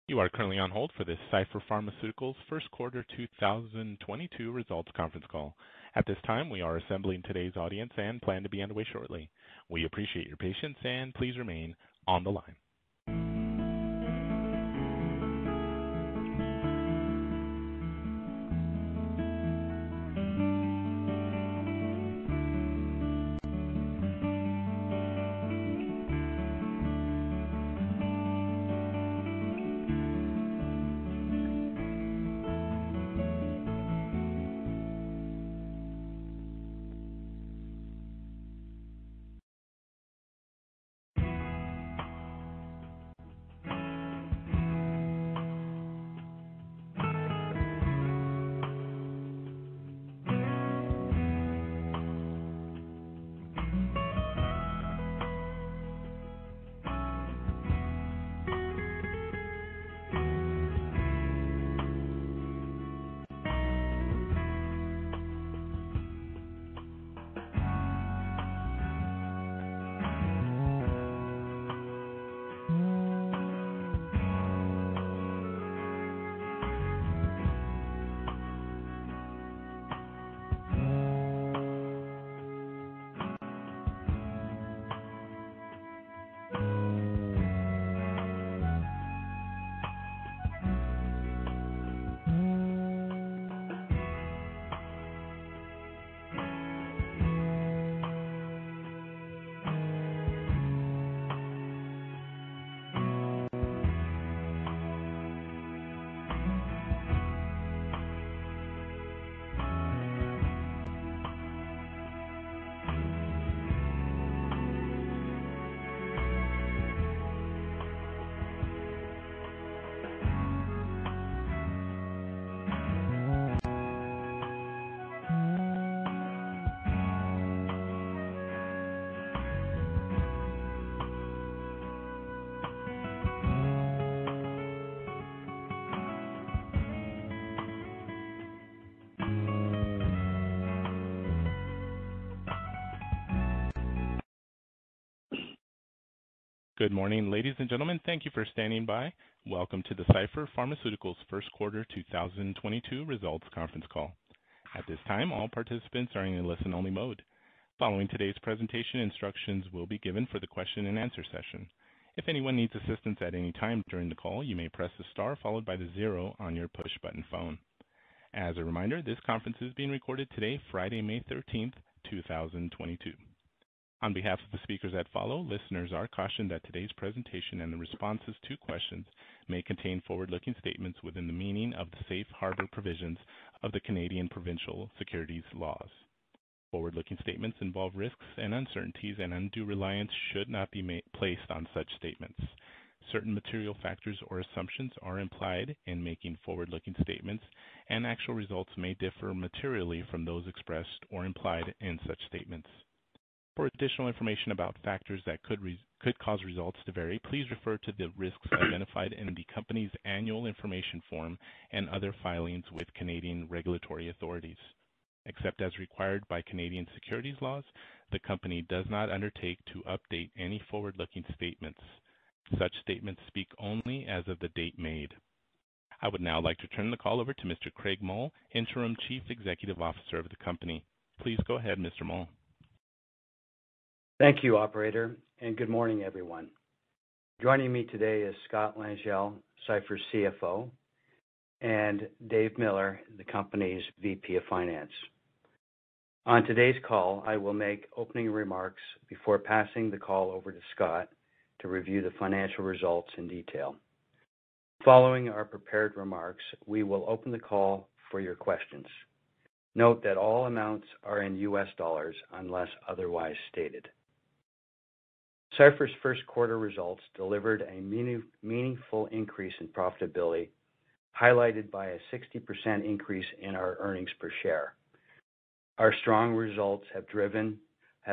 You are currently on hold for this Cipher Pharmaceuticals first quarter 2022 results conference call. At this time, we are assembling today's audience and plan to be underway shortly. We appreciate your patience and please remain on the line. Good morning, ladies and gentlemen. Thank you for standing by. Welcome to the Cipher Pharmaceuticals first quarter 2022 results conference call. At this time, all participants are in a listen-only mode. Following today's presentation, instructions will be given for the question and answer session. If anyone needs assistance at any time during the call, you may press the star followed by the 0 on your push-button phone. As a reminder, this conference is being recorded today, Friday, May 13th, 2022. On behalf of the speakers that follow, listeners are cautioned that today's presentation and the responses to questions may contain forward-looking statements within the meaning of the safe harbor provisions of the Canadian provincial securities laws. Forward-looking statements involve risks and uncertainties, and undue reliance should not be placed on such statements. Certain material factors or assumptions are implied in making forward-looking statements, and actual results may differ materially from those expressed or implied in such statements. For additional information about factors that could cause results to vary, please refer to the risks identified in the company's annual information form and other filings with Canadian regulatory authorities. Except as required by Canadian securities laws, the company does not undertake to update any forward-looking statements. Such statements speak only as of the date made. I would now like to turn the call over to Mr. Craig Mull, Interim Chief Executive Officer of the company. Please go ahead, Mr. Mull. Thank you, operator, and good morning, everyone. Joining me today is Scott Langell, Cipher's CFO, and Dave Miller, the company's VP of Finance. On today's call, I will make opening remarks before passing the call over to Scott to review the financial results in detail. Following our prepared remarks, we will open the call for your questions. Note that all amounts are in US dollars unless otherwise stated. Cipher's first quarter results delivered a meaningful increase in profitability, highlighted by a 60% increase in our earnings per share. Our strong results have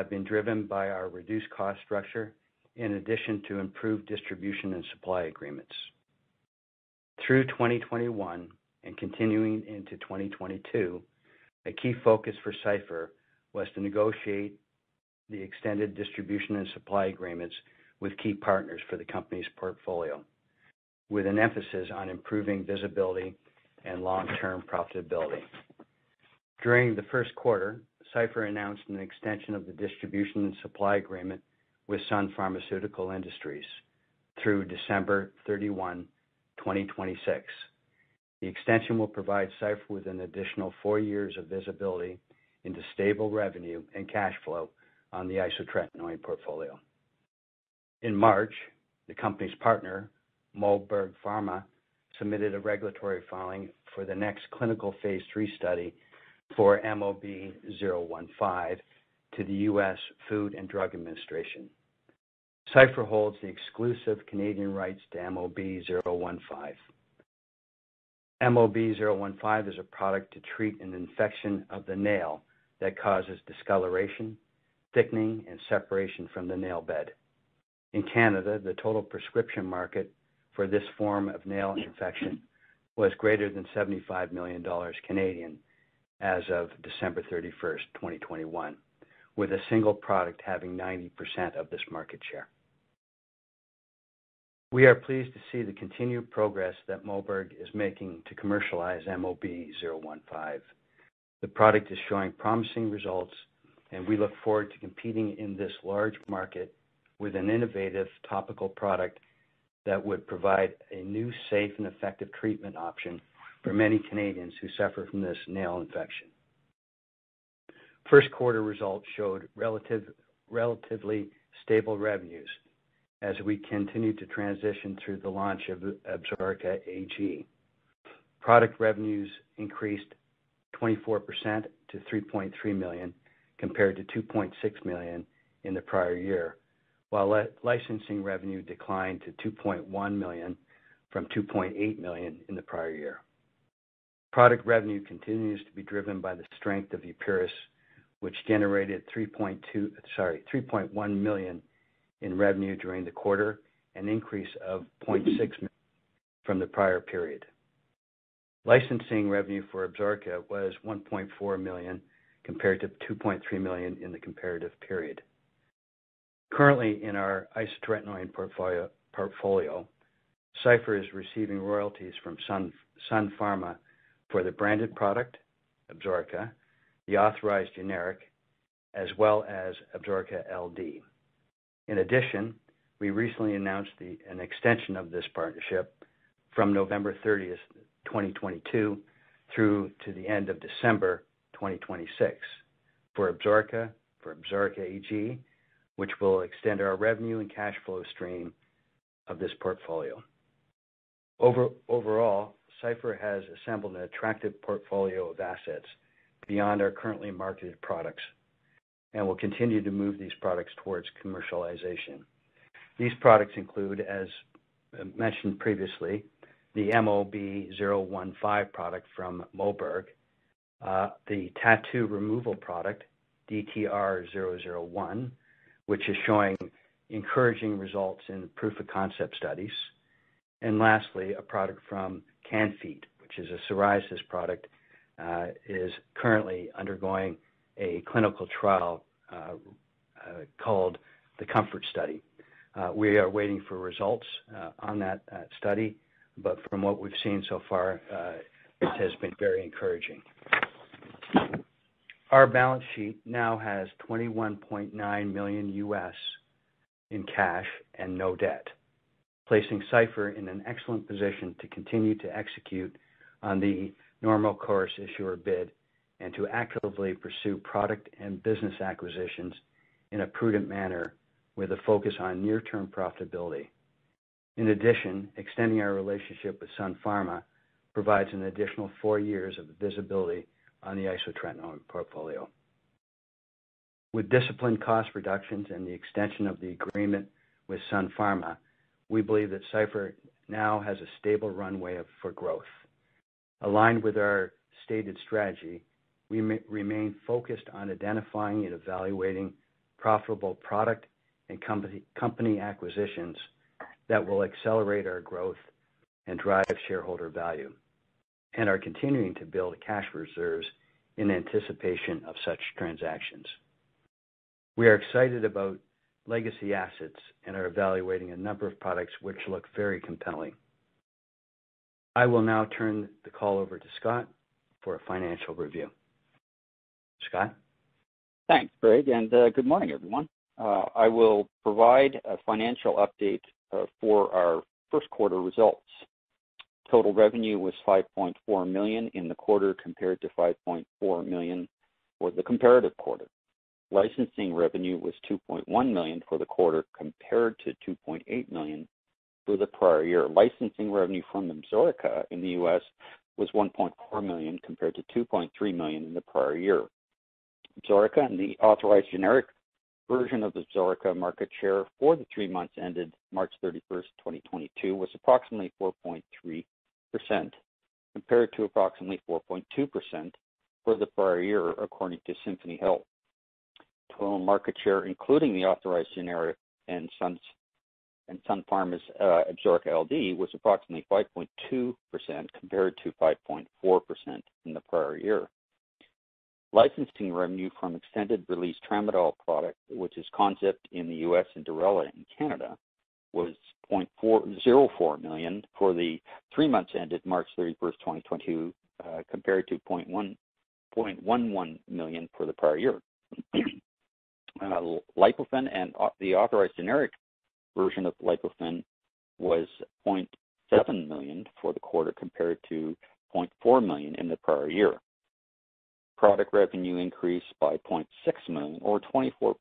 been driven by our reduced cost structure in addition to improved distribution and supply agreements. Through 2021 and continuing into 2022, a key focus for Cipher was to negotiate the extended distribution and supply agreements with key partners for the company's portfolio. with an emphasis on improving visibility and long-term profitability. During the first quarter, Cipher announced an extension of the distribution and supply agreement with Sun Pharmaceutical Industries through December 31, 2026. The extension will provide Cipher with an additional 4 years of visibility into stable revenue and cash flow on the isotretinoin portfolio. In March, the company's partner, Moberg Pharma, submitted a regulatory filing for the next clinical phase 3 study for MOB-015 to the U.S. Food and Drug Administration. Cipher holds the exclusive Canadian rights to MOB-015. MOB-015 is a product to treat an infection of the nail that causes discoloration, thickening, and separation from the nail bed. In Canada, the total prescription market for this form of nail infection was greater than $75 million Canadian as of December 31st, 2021, with a single product having 90% of this market share. We are pleased to see the continued progress that Moberg is making to commercialize MOB-015. The product is showing promising results, and we look forward to competing in this large market with an innovative topical product that would provide a new, safe, and effective treatment option for many Canadians who suffer from this nail infection. First quarter results showed relatively stable revenues as we continue to transition through the launch of Absorica AG. Product revenues increased 24% to $3.3 million compared to $2.6 million in the prior year, while licensing revenue declined to $2.1 million from $2.8 million in the prior year. Product revenue continues to be driven by the strength of Epuris, which generated $3.1 million in revenue during the quarter, an increase of $0.6 million from the prior period. Licensing revenue for Absorica was $1.4 million compared to $2.3 million in the comparative period. Currently, in our isotretinoin portfolio, Cipher is receiving royalties from Sun Pharma for the branded product, Absorica, the authorized generic, as well as Absorica LD. In addition, we recently announced an extension of this partnership from November 30th, 2022 through to the end of December 2026 for Absorica AG, which will extend our revenue and cash flow stream of this portfolio. Overall, Cipher has assembled an attractive portfolio of assets beyond our currently marketed products and will continue to move these products towards commercialization. These products include, as mentioned previously, the MOB-015 product from Moberg, the tattoo removal product, DTR-001, which is showing encouraging results in proof of concept studies, and lastly, a product from Can-Fite, which is a psoriasis product, is currently undergoing a clinical trial called the Comfort Study. We are waiting for results on that study, but from what we've seen so far, it has been very encouraging. Our balance sheet now has $21.9 million US in cash and no debt, placing Cipher in an excellent position to continue to execute on the normal course issuer bid and to actively pursue product and business acquisitions in a prudent manner with a focus on near-term profitability. In addition, extending our relationship with Sun Pharma provides an additional 4 years of visibility on the isotretinoin portfolio. With disciplined cost reductions and the extension of the agreement with Sun Pharma, we believe that Cipher now has a stable runway for growth. Aligned with our stated strategy, we remain focused on identifying and evaluating profitable product and company acquisitions that will accelerate our growth and drive shareholder value, and are continuing to build cash reserves in anticipation of such transactions. We are excited about legacy assets and are evaluating a number of products which look very compelling. I will now turn the call over to Scott for a financial review. Scott? Thanks, Greg, and good morning, everyone. I will provide a financial update for our first quarter results. Total revenue was $5.4 million in the quarter compared to $5.4 million for the comparative quarter. Licensing revenue was $2.1 million for the quarter compared to $2.8 million for the prior year. Licensing revenue from Absorica in the U.S. was $1.4 million compared to $2.3 million in the prior year. Absorica and the authorized generic version of Absorica market share for the 3 months ended March 31st, 2022 was approximately 4.3% compared to approximately 4.2% for the prior year, according to Symphony Health. Total market share, including the authorized generic and Sun Pharma's Absorica LD, was approximately 5.2% compared to 5.4% in the prior year. Licensing revenue from extended-release tramadol product, which is Concept in the U.S. and Durela in Canada, was $0.04 million for the 3 months ended March 31st, 2022, compared to $0.11 million for the prior year. Lipofen and the authorized generic version of Lipofen was $0.7 million for the quarter compared to $0.4 million in the prior year. Product revenue increased by $0.6 million or 24%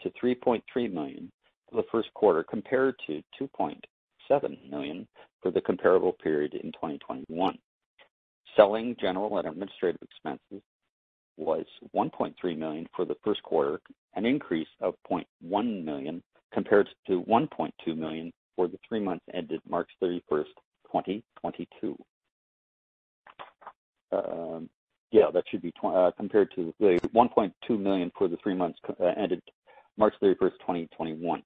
to $3.3 million for the first quarter compared to $2.7 million for the comparable period in 2021. Selling, general, and administrative expenses was $1.3 million for the first quarter, an increase of $0.1 million compared to $1.2 million for the 3 months ended March 31st, 2022. That should be compared to the $1.2 million for the 3 months ended March 31st, 2021.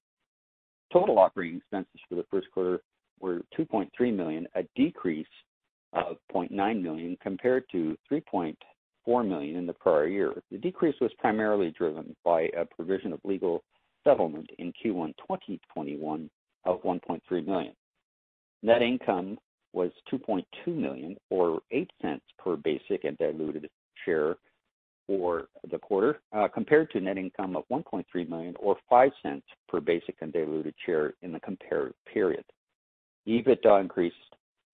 Total operating expenses for the first quarter were $2.3 million, a decrease of $0.9 million compared to $3.4 million in the prior year. The decrease was primarily driven by a provision of legal settlement in Q1 2021 of $1.3 million. Net income was $2.2 million or 8 cents per basic and diluted share for the quarter, compared to net income of $1.3 million or 5 cents per basic and diluted share in the comparative period. EBITDA increased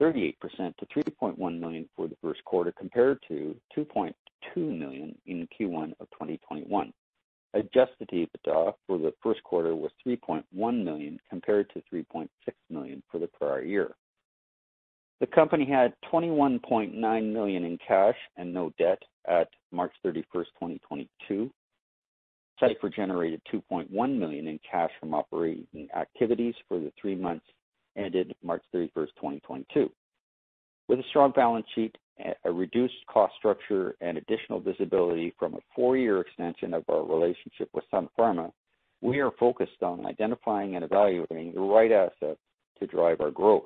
38% to $3.1 million for the first quarter compared to $2.2 million in Q1 of 2021. Adjusted EBITDA for the first quarter was $3.1 million compared to $3.6 million for the prior year. The company had $21.9 million in cash and no debt at March 31st, 2022. Cipher generated $2.1 million in cash from operating activities for the 3 months ended March 31st, 2022. With a strong balance sheet, a reduced cost structure, and additional visibility from a 4-year extension of our relationship with Sun Pharma, we are focused on identifying and evaluating the right assets to drive our growth.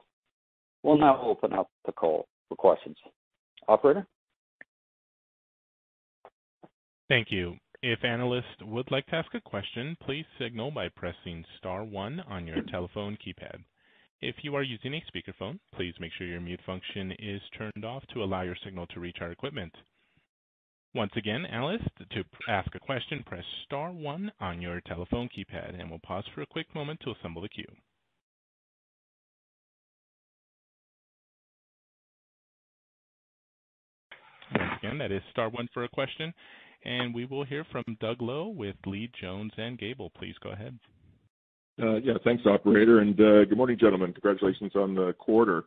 We'll now open up the call for questions. Operator? Thank you. If analysts would like to ask a question, please signal by pressing star 1 on your telephone keypad. If you are using a speakerphone, please make sure your mute function is turned off to allow your signal to reach our equipment. Once again, analysts, to ask a question, press star 1 on your telephone keypad, and we'll pause for a quick moment to assemble the queue. Once again, that is star 1 for a question, and we will hear from Doug Lowe with Leede Jones and Gable. Please go ahead. Thanks, operator, and good morning, gentlemen. Congratulations on the quarter.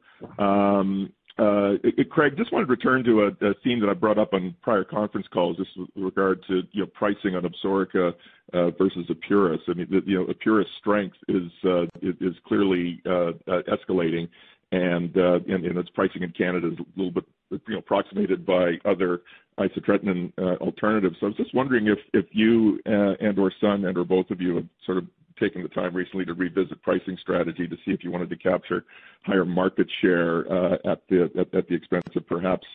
Craig, just wanted to return to a theme that I brought up on prior conference calls, just with regard to pricing on Absorica versus Epuris. I mean, Epuris strength is clearly escalating, and its pricing in Canada is a little bit approximated by other isotretinoin alternatives. So I was just wondering if you and or Sun and or both of you have sort of taken the time recently to revisit pricing strategy to see if you wanted to capture higher market share at the expense of perhaps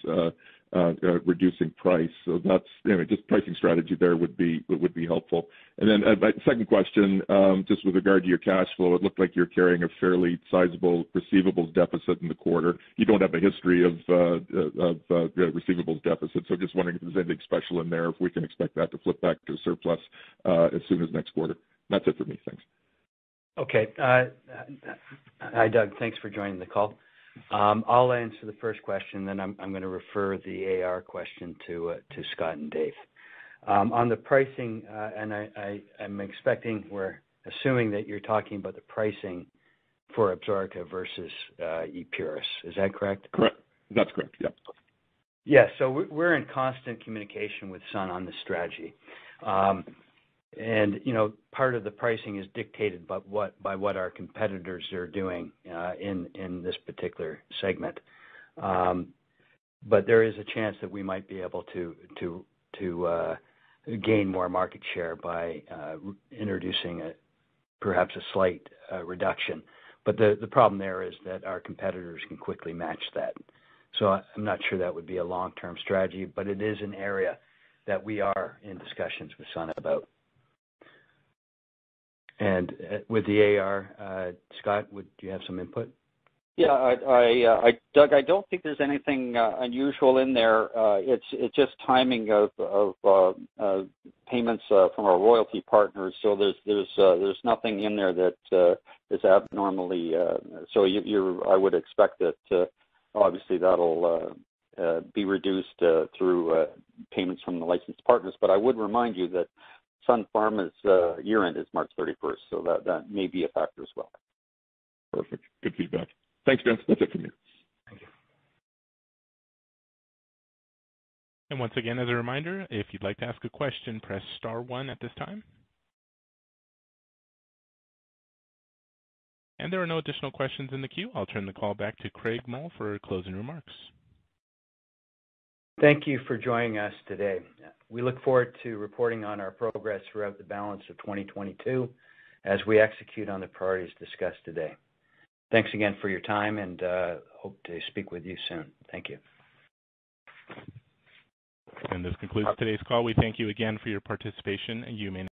reducing price. So that's just pricing strategy there would be helpful. And then my second question, just with regard to your cash flow, it looked like you're carrying a fairly sizable receivables deficit in the quarter. You don't have a history of receivables deficit, so just wondering if there's anything special in there, if we can expect that to flip back to a surplus as soon as next quarter. That's it for me. Thanks. Okay. Hi, Doug. Thanks for joining the call. I'll answer the first question, then I'm going to refer the AR question to Scott and Dave. On the pricing, and I'm we're assuming that you're talking about the pricing for Absorica versus Epuris. Is that correct? Correct. That's correct, yeah. Yeah, so we're in constant communication with Sun on this strategy. And, part of the pricing is dictated by what our competitors are doing in this particular segment. But there is a chance that we might be able to gain more market share by introducing perhaps a slight reduction. But the problem there is that our competitors can quickly match that. So I'm not sure that would be a long-term strategy, but it is an area that we are in discussions with Sun about. And with the AR, Scott, would you have some input? Yeah, Doug, I don't think there's anything unusual in there. It's just timing of payments from our royalty partners. So there's nothing in there that is abnormally. So I would expect that obviously that'll be reduced through payments from the licensed partners. But I would remind you that Sun Pharma's year-end is March 31st, so that may be a factor as well. Perfect. Good feedback. Thanks, Vince. That's it from me. Thank you. And once again, as a reminder, if you'd like to ask a question, press star 1 at this time. And there are no additional questions in the queue. I'll turn the call back to Craig Mull for closing remarks. Thank you for joining us today. We look forward to reporting on our progress throughout the balance of 2022 as we execute on the priorities discussed today. Thanks again for your time, and hope to speak with you soon. Thank you. And this concludes today's call. We thank you again for your participation, and you may